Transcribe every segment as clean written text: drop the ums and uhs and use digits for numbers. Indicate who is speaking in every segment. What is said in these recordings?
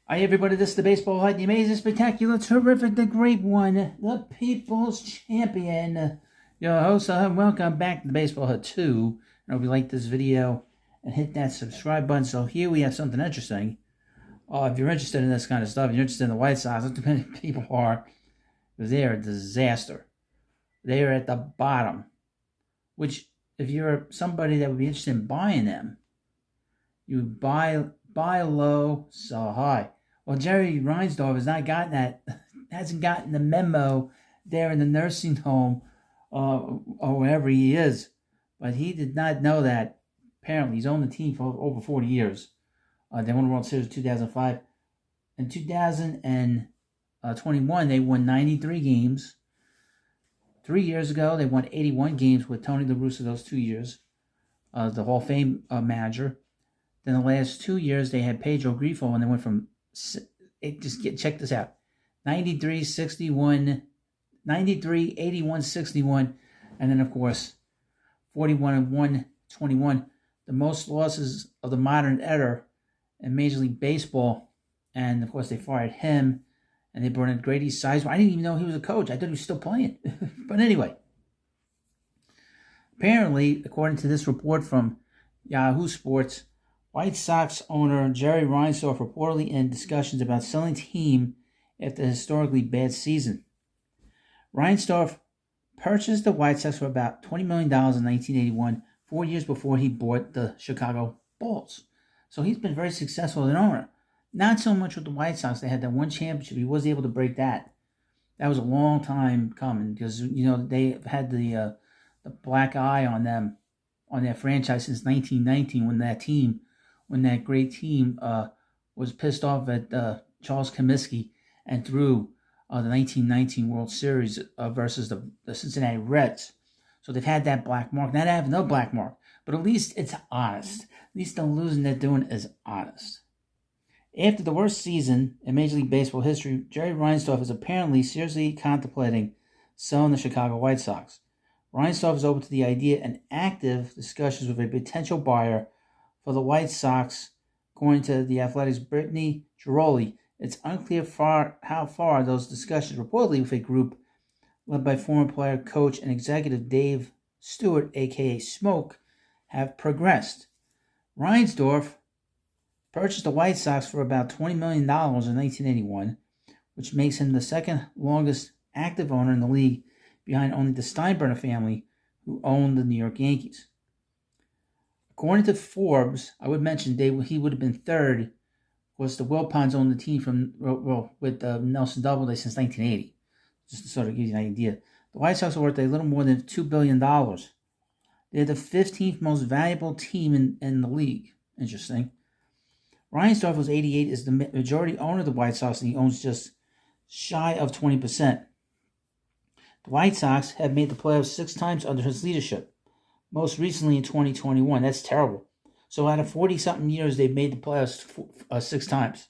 Speaker 1: Hi everybody, this is the Baseball Hut, the amazing, spectacular, terrific, the great one, the People's Champion. Your host, welcome back to the Baseball Hut 2. I hope you like this video and hit that subscribe button. So here we have something interesting. If you're interested in this kind of stuff, you're interested in the White Sox, what many people are, because they are a disaster. They are at the bottom, which if you're somebody that would be interested in buying them, you would buy low, sell high. Well, Jerry Reinsdorf has not gotten that, hasn't gotten the memo there in the nursing home or wherever he is. But he did not know that. Apparently, he's owned the team for over 40 years. They won the World Series in 2005. In 2021, they won 93 games. 3 years ago, they won 81 games with Tony La Russa those 2 years, the Hall of Fame manager. Then the last 2 years, they had Pedro Grifo, and they went from, check this out, 93, 61, 93, 81, 61, and then, of course, 41 and 121, the most losses of the modern era in Major League Baseball. And, of course, they fired him, and they brought in Grady Sizemore. I didn't even know he was a coach. I thought he was still playing. But anyway, apparently, according to this report from Yahoo Sports, White Sox owner Jerry Reinsdorf reportedly in discussions about selling the team after a historically bad season. Reinsdorf purchased the White Sox for about $20 million in 1981, 4 years before he bought the Chicago Bulls. So he's been very successful as an owner. Not so much with the White Sox. They had that one championship. He was able to break that. That was a long time coming because, they had the black eye on them, on their franchise since 1919 when that great team was pissed off at Charles Comiskey and threw the 1919 World Series versus the Cincinnati Reds. So they've had that black mark. Now they have no black mark, but at least it's honest. At least the losing they're doing is honest. After the worst season in Major League Baseball history, Jerry Reinsdorf is apparently seriously contemplating selling the Chicago White Sox. Reinsdorf is open to the idea and active discussions with a potential buyer for the White Sox. According to The Athletic's Brittany Giroli, it's unclear how far those discussions, reportedly with a group led by former player, coach, and executive Dave Stewart, a.k.a. Smoke, have progressed. Reinsdorf purchased the White Sox for about $20 million in 1981, which makes him the second longest active owner in the league, behind only the Steinbrenner family, who owned the New York Yankees. According to Forbes, I would mention he would have been third. Of course, the Wilpons owned the team with Nelson Doubleday since 1980. Just to sort of give you an idea. The White Sox are worth a little more than $2 billion. They're the 15th most valuable team in the league. Interesting. Reinsdorf was 88, is the majority owner of the White Sox, and he owns just shy of 20%. The White Sox have made the playoffs 6 times under his leadership, most recently in 2021. That's terrible. So out of 40-something years, they've made the playoffs 6 times.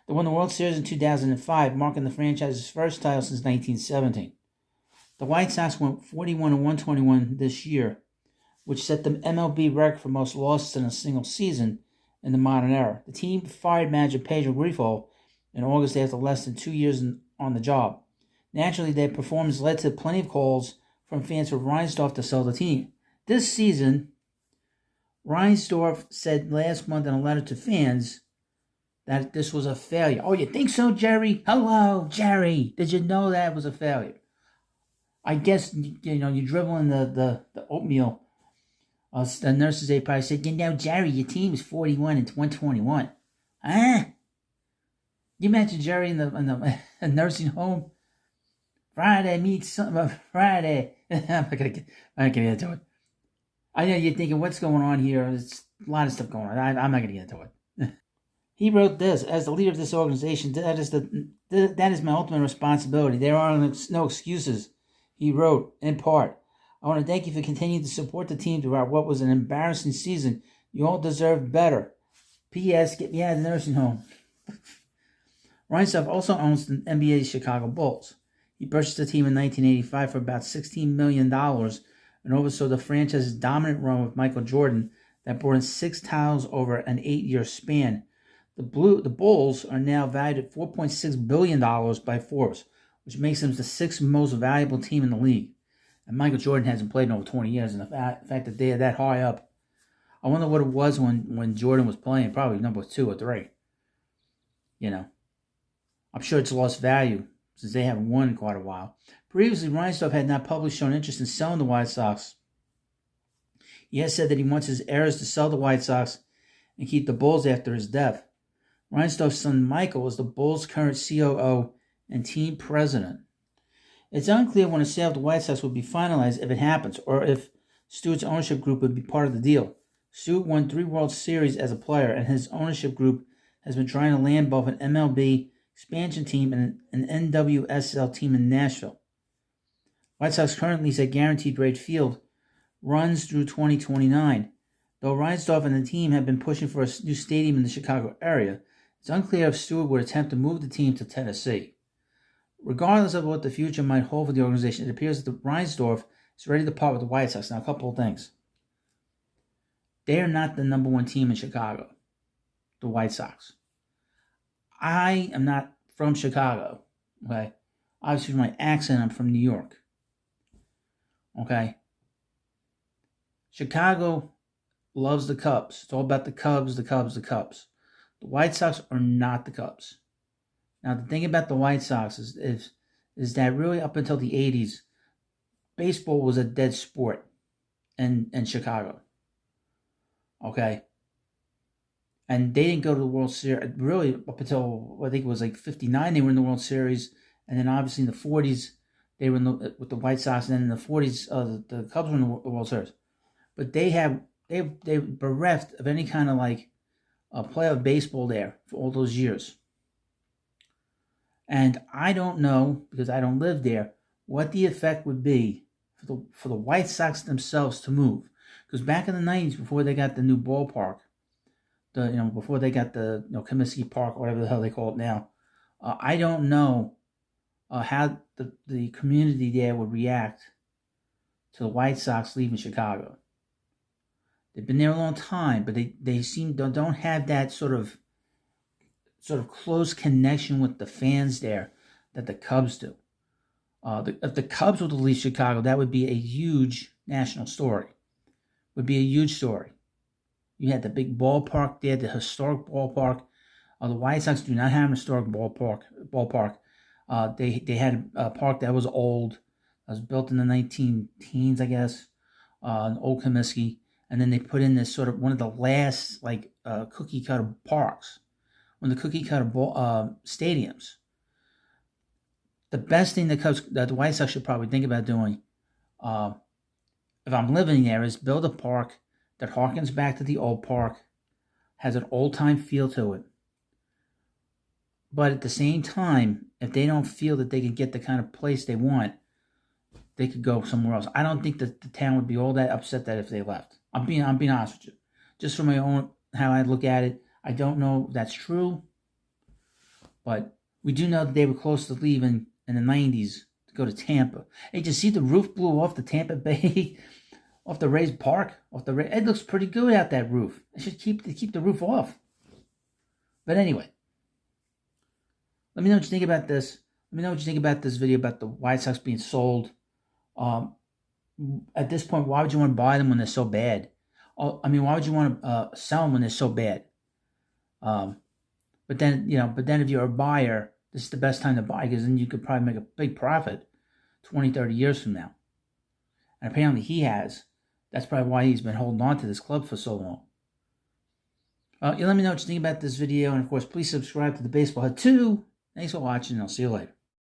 Speaker 1: They won the World Series in 2005, marking the franchise's first title since 1917. The White Sox went 41 and 121 this year, which set the MLB record for most losses in a single season in the modern era. The team fired manager Pedro Grifo in August after less than 2 years on the job. Naturally, their performance led to plenty of calls from fans for Reinsdorf to sell the team. This season, Reinsdorf said last month in a letter to fans that this was a failure. Oh, you think so, Jerry? Hello, Jerry. Did you know that was a failure? I guess, you're dribbling the oatmeal. The nurses, they probably said, Jerry, your team is 41 and 121. Huh? You mentioned Jerry in the nursing home. Friday meets Friday. I'm not gonna get into it. I know you're thinking, what's going on here? There's a lot of stuff going on. I'm not going to get into it. He wrote this: as the leader of this organization, that is my ultimate responsibility. There are no excuses. He wrote, in part, I want to thank you for continuing to support the team throughout what was an embarrassing season. You all deserve better. P.S. Get me out of the nursing home. Reinsdorf also owns the NBA's Chicago Bulls. He purchased the team in 1985 for about $16 million and oversaw the franchise's dominant run with Michael Jordan that brought in 6 titles over an 8-year span. The Bulls are now valued at $4.6 billion by Forbes, which makes them the sixth most valuable team in the league. And Michael Jordan hasn't played in over 20 years, and the fact that they are that high up, I wonder what it was when Jordan was playing, probably number 2 or 3. I'm sure it's lost value since they haven't won in quite a while. Previously, Reinsdorf had not publicly shown interest in selling the White Sox. He has said that he wants his heirs to sell the White Sox and keep the Bulls after his death. Reinsdorf's son Michael is the Bulls' current COO and team president. It's unclear when a sale of the White Sox would be finalized if it happens, or if Stewart's ownership group would be part of the deal. Stewart won 3 World Series as a player, and his ownership group has been trying to land both an MLB expansion team and an NWSL team in Nashville. White Sox current lease at Guaranteed Rate Field runs through 2029. Though Reinsdorf and the team have been pushing for a new stadium in the Chicago area, it's unclear if Stewart would attempt to move the team to Tennessee. Regardless of what the future might hold for the organization, it appears that Reinsdorf is ready to part with the White Sox. Now, a couple of things. They are not the number 1 team in Chicago, the White Sox. I am not from Chicago, okay? Obviously, from my accent, I'm from New York, okay? Chicago loves the Cubs. It's all about the Cubs, the Cubs, the Cubs. The White Sox are not the Cubs. Now, the thing about the White Sox is that really up until the 80s, baseball was a dead sport in Chicago. Okay? And they didn't go to the World Series, really up until, I think it was like 59, they were in the World Series. And then obviously in the 40s, they were with the White Sox. And then in the 40s, the Cubs were in the World Series. But they bereft of any kind of like a playoff baseball there for all those years. And I don't know, because I don't live there, what the effect would be for the White Sox themselves to move. Because back in the 90s, before they got the new ballpark, before they got the Comiskey Park, or whatever the hell they call it now, I don't know how the community there would react to the White Sox leaving Chicago. They've been there a long time, but they don't have that sort of close connection with the fans there that the Cubs do. If the Cubs were to leave Chicago, that would be a huge national story. Would be a huge story. You had the big ballpark there, the historic ballpark. The White Sox do not have an historic ballpark. They had a park that was old. It was built in the 19-teens, I guess. An old Comiskey. And then they put in this sort of one of the last cookie cutter parks. One of the cookie cutter stadiums. The best thing that the White Sox should probably think about doing, if I'm living there, is build a park that harkens back to the old park, has an old-time feel to it. But at the same time, if they don't feel that they can get the kind of place they want, they could go somewhere else. I don't think that the town would be all that upset that if they left. I'm being honest with you. Just from my own, how I look at it, I don't know if that's true. But we do know that they were close to leaving in the 90s to go to Tampa. Hey, did you see the roof blew off the Tampa Bay, off the Rays Park? It looks pretty good out that roof. They should keep the roof off. But anyway, let me know what you think about this. Let me know what you think about this video about the White Sox being sold. At this point, why would you want to buy them when they're so bad? Why would you want to sell them when they're so bad? But then if you're a buyer, this is the best time to buy, because then you could probably make a big profit 20, 30 years from now. And apparently he has. That's probably why he's been holding on to this club for so long. You let me know what you think about this video. And, of course, please subscribe to the Baseball Head 2. Thanks for watching, and I'll see you later.